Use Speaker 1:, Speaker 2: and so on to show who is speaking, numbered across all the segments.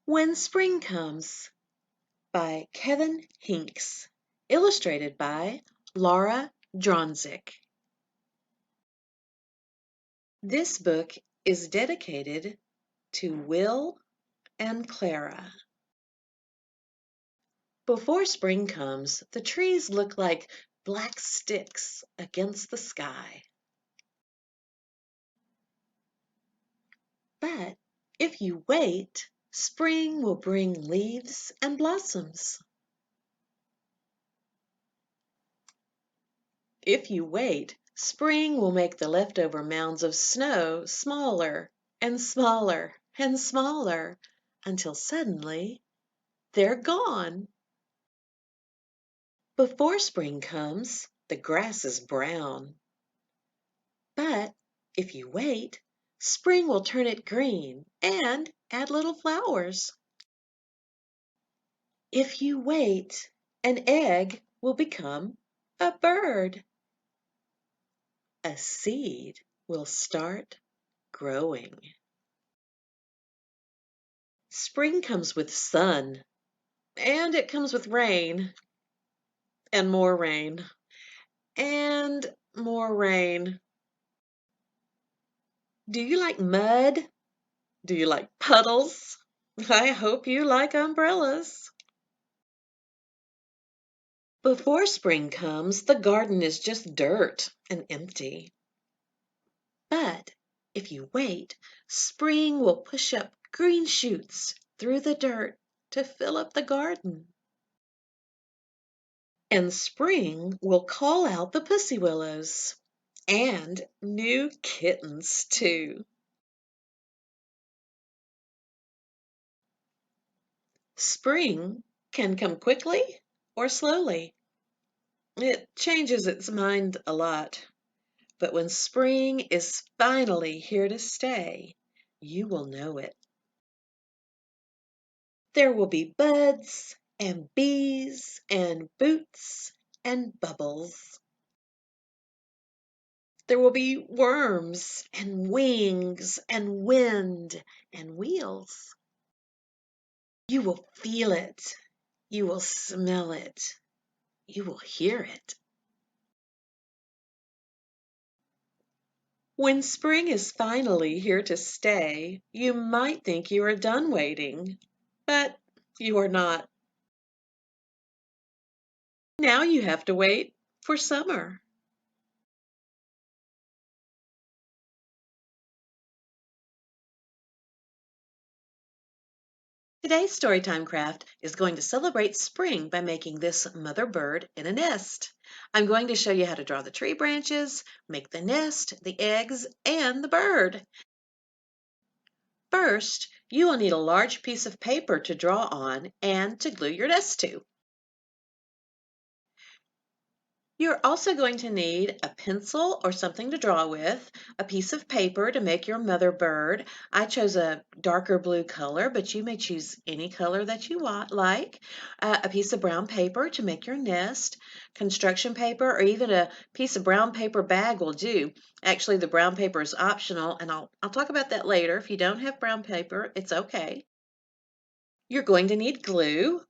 Speaker 1: When Spring Comes by Henkes, illustrated by Dronzek. This book is dedicated to Will and Clara. Before spring comes, the trees look like black sticks against the sky. But if you wait, spring will bring leaves and blossoms. If you wait, spring will make the leftover mounds of snow smaller and smaller and smaller until suddenly they're gone. Before spring comes, the grass is brown. But if you wait, spring will turn it green and add little flowers. If you wait, an egg will become a bird. A seed will start growing. Spring comes with sun, and it comes with rain, and more rain, and more rain. Do you like mud? Do you like puddles? I hope you like umbrellas. Before spring comes, the garden is just dirt and empty. But if you wait, spring will push up green shoots through the dirt to fill up the garden. And spring will call out the pussy willows and new kittens too. Spring can come quickly or slowly. It changes its mind a lot. But when spring is finally here to stay, you will know it. There will be buds and bees and boots and bubbles. There will be worms and wings and wind and wheels. You will feel it. You will smell it. You will hear it. When spring is finally here to stay, you might think you are done waiting, but you are not. Now you have to wait for summer. Today's Storytime craft is going to celebrate spring by making this mother bird in a nest. I'm going to show you how to draw the tree branches, make the nest, the eggs, and the bird. First, you will need a large piece of paper to draw on and to glue your nest to. You're also going to need a pencil or something to draw with, a piece of paper to make your mother bird. I chose a darker blue color, but you may choose any color that you like. A piece of brown paper to make your nest, construction paper, or even a piece of brown paper bag will do. Actually, the brown paper is optional, and I'll talk about that later. If you don't have brown paper, it's okay. You're going to need glue.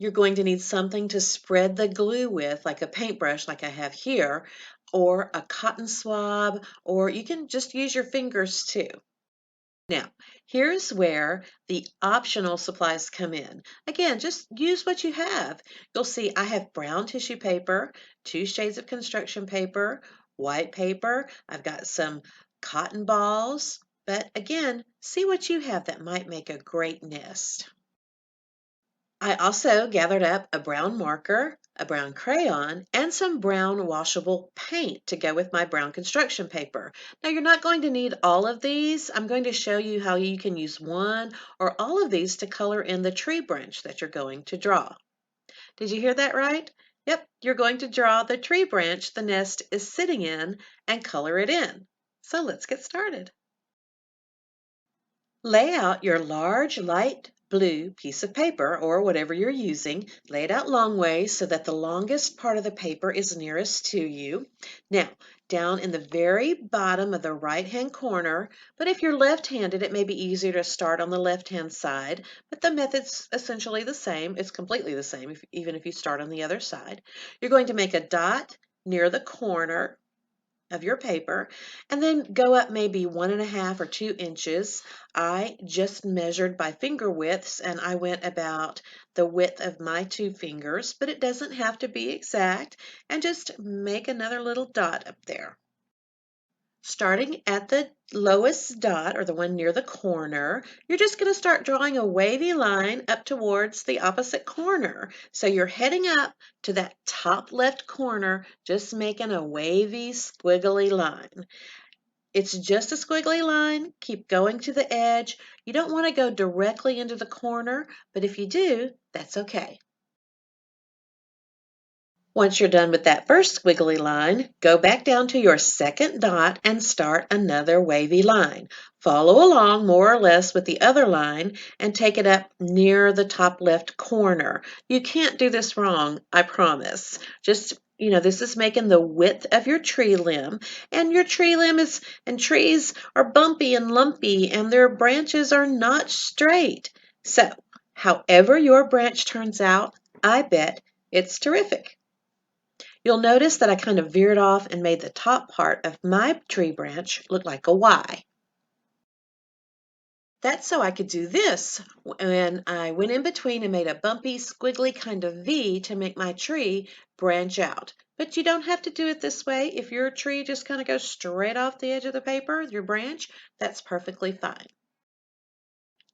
Speaker 1: You're going to need something to spread the glue with, like a paintbrush like I have here, or a cotton swab, or you can just use your fingers too. Now, here's where the optional supplies come in. Again, just use what you have. You'll see I have brown tissue paper, 2 shades of construction paper, white paper. I've got some cotton balls, but again, see what you have that might make a great nest. I also gathered up a brown marker, a brown crayon, and some brown washable paint to go with my brown construction paper. Now you're not going to need all of these. I'm going to show you how you can use one or all of these to color in the tree branch that you're going to draw. Did you hear that right? Yep, you're going to draw the tree branch the nest is sitting in and color it in. So let's get started. Lay out your large light blue piece of paper or whatever you're using. Lay it out long ways so that the longest part of the paper is nearest to you. Now, down in the very bottom of the right-hand corner, but if you're left-handed, it may be easier to start on the left-hand side, but the method's essentially the same. It's completely the same, even if you start on the other side. You're going to make a dot near the corner of your paper and then go up maybe 1.5 or 2 inches. I just measured by finger widths and I went about the width of my 2 fingers, but it doesn't have to be exact, and just make another little dot up there. Starting at the lowest dot, or the one near the corner, you're just going to start drawing a wavy line up towards the opposite corner. So you're heading up to that top left corner, just making a wavy, squiggly line. It's just a squiggly line. Keep going to the edge. You don't want to go directly into the corner, but if you do, that's okay. Once you're done with that first squiggly line, go back down to your second dot and start another wavy line. Follow along more or less with the other line and take it up near the top left corner. You can't do this wrong, I promise. Just, this is making the width of your tree limb, and your tree limb and trees are bumpy and lumpy, and their branches are not straight. So, however your branch turns out, I bet it's terrific. You'll notice that I kind of veered off and made the top part of my tree branch look like a Y. That's so I could do this when I went in between and made a bumpy, squiggly kind of V to make my tree branch out. But you don't have to do it this way. If your tree just kind of goes straight off the edge of the paper, your branch, that's perfectly fine.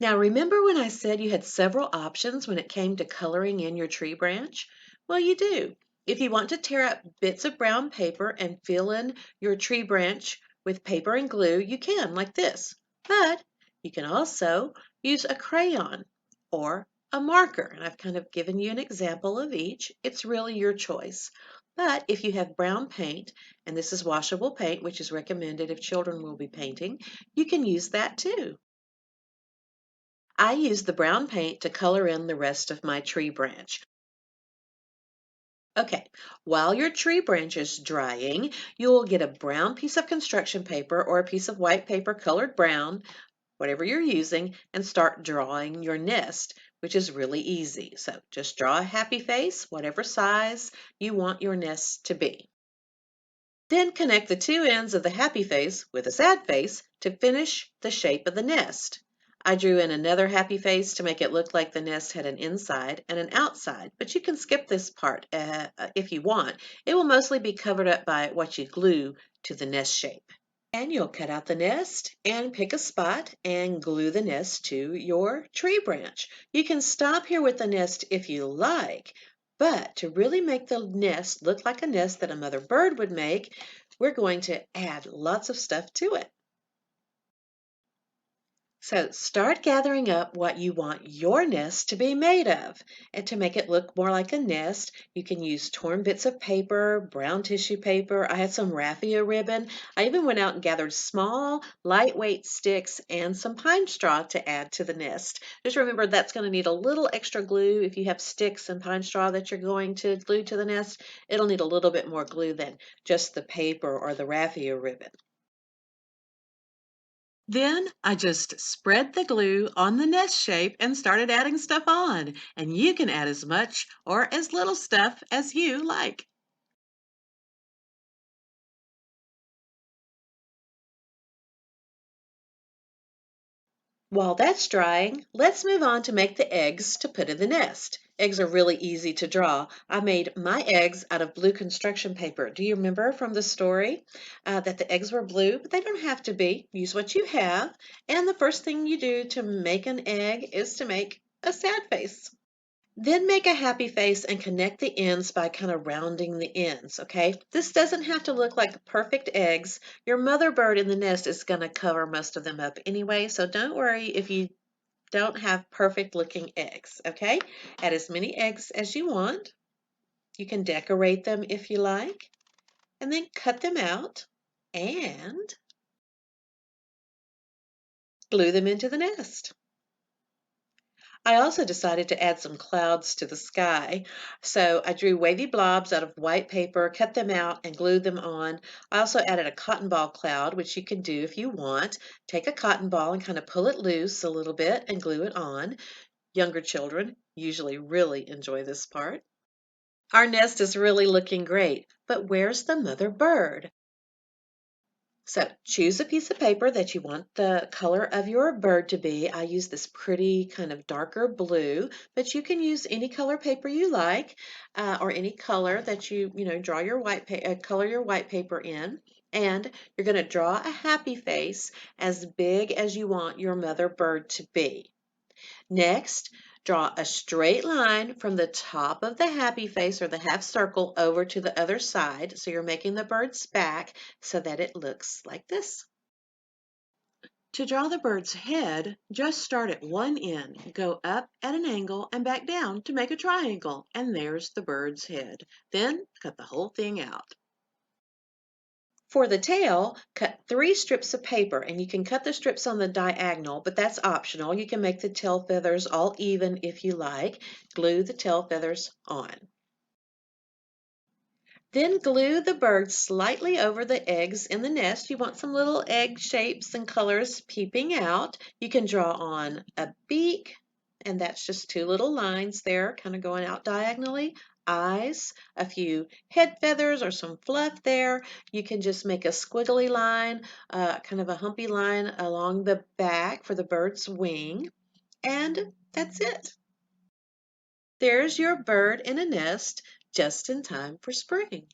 Speaker 1: Now, remember when I said you had several options when it came to coloring in your tree branch? Well, you do. If you want to tear up bits of brown paper and fill in your tree branch with paper and glue, you can, like this. But you can also use a crayon or a marker, and I've kind of given you an example of each. It's really your choice. But if you have brown paint, and this is washable paint, which is recommended if children will be painting, you can use that too. I use the brown paint to color in the rest of my tree branch. Okay, while your tree branch is drying, you'll get a brown piece of construction paper or a piece of white paper colored brown, whatever you're using, and start drawing your nest, which is really easy. So just draw a happy face, whatever size you want your nest to be. Then connect the two ends of the happy face with a sad face to finish the shape of the nest. I drew in another happy face to make it look like the nest had an inside and an outside, but you can skip this part if you want. It will mostly be covered up by what you glue to the nest shape. And you'll cut out the nest and pick a spot and glue the nest to your tree branch. You can stop here with the nest if you like, but to really make the nest look like a nest that a mother bird would make, we're going to add lots of stuff to it. So start gathering up what you want your nest to be made of. And to make it look more like a nest, you can use torn bits of paper, brown tissue paper. I had some raffia ribbon. I even went out and gathered small, lightweight sticks and some pine straw to add to the nest. Just remember that's going to need a little extra glue. If you have sticks and pine straw that you're going to glue to the nest, it'll need a little bit more glue than just the paper or the raffia ribbon. Then I just spread the glue on the nest shape and started adding stuff on. And you can add as much or as little stuff as you like. While that's drying, let's move on to make the eggs to put in the nest. Eggs are really easy to draw. I made my eggs out of blue construction paper. Do you remember from the story that the eggs were blue? But they don't have to be. Use what you have. And the first thing you do to make an egg is to make a sad face. Then make a happy face and connect the ends by kind of rounding the ends, okay? This doesn't have to look like perfect eggs. Your mother bird in the nest is going to cover most of them up anyway, so don't worry if you don't have perfect looking eggs, okay? Add as many eggs as you want. You can decorate them if you like, and then cut them out and glue them into the nest. I also decided to add some clouds to the sky. So I drew wavy blobs out of white paper, cut them out, and glued them on. I also added a cotton ball cloud, which you can do if you want. Take a cotton ball and kind of pull it loose a little bit and glue it on. Younger children usually really enjoy this part. Our nest is really looking great, but where's the mother bird? So choose a piece of paper that you want the color of your bird to be. I use this pretty kind of darker blue, but you can use any color paper you like, or any color that draw your color your white paper in. And you're going to draw a happy face as big as you want your mother bird to be. Next, draw a straight line from the top of the happy face or the half circle over to the other side. So you're making the bird's back so that it looks like this. To draw the bird's head, just start at one end, go up at an angle and back down to make a triangle, and there's the bird's head. Then cut the whole thing out. For the tail, cut 3 strips of paper, and you can cut the strips on the diagonal, but that's optional. You can make the tail feathers all even if you like. Glue the tail feathers on. Then glue the bird slightly over the eggs in the nest. You want some little egg shapes and colors peeping out. You can draw on a beak, and that's just 2 little lines there, kind of going out diagonally. Eyes, a few head feathers or some fluff there. You can just make a squiggly line, kind of a humpy line along the back for the bird's wing. And that's it. There's your bird in a nest just in time for spring.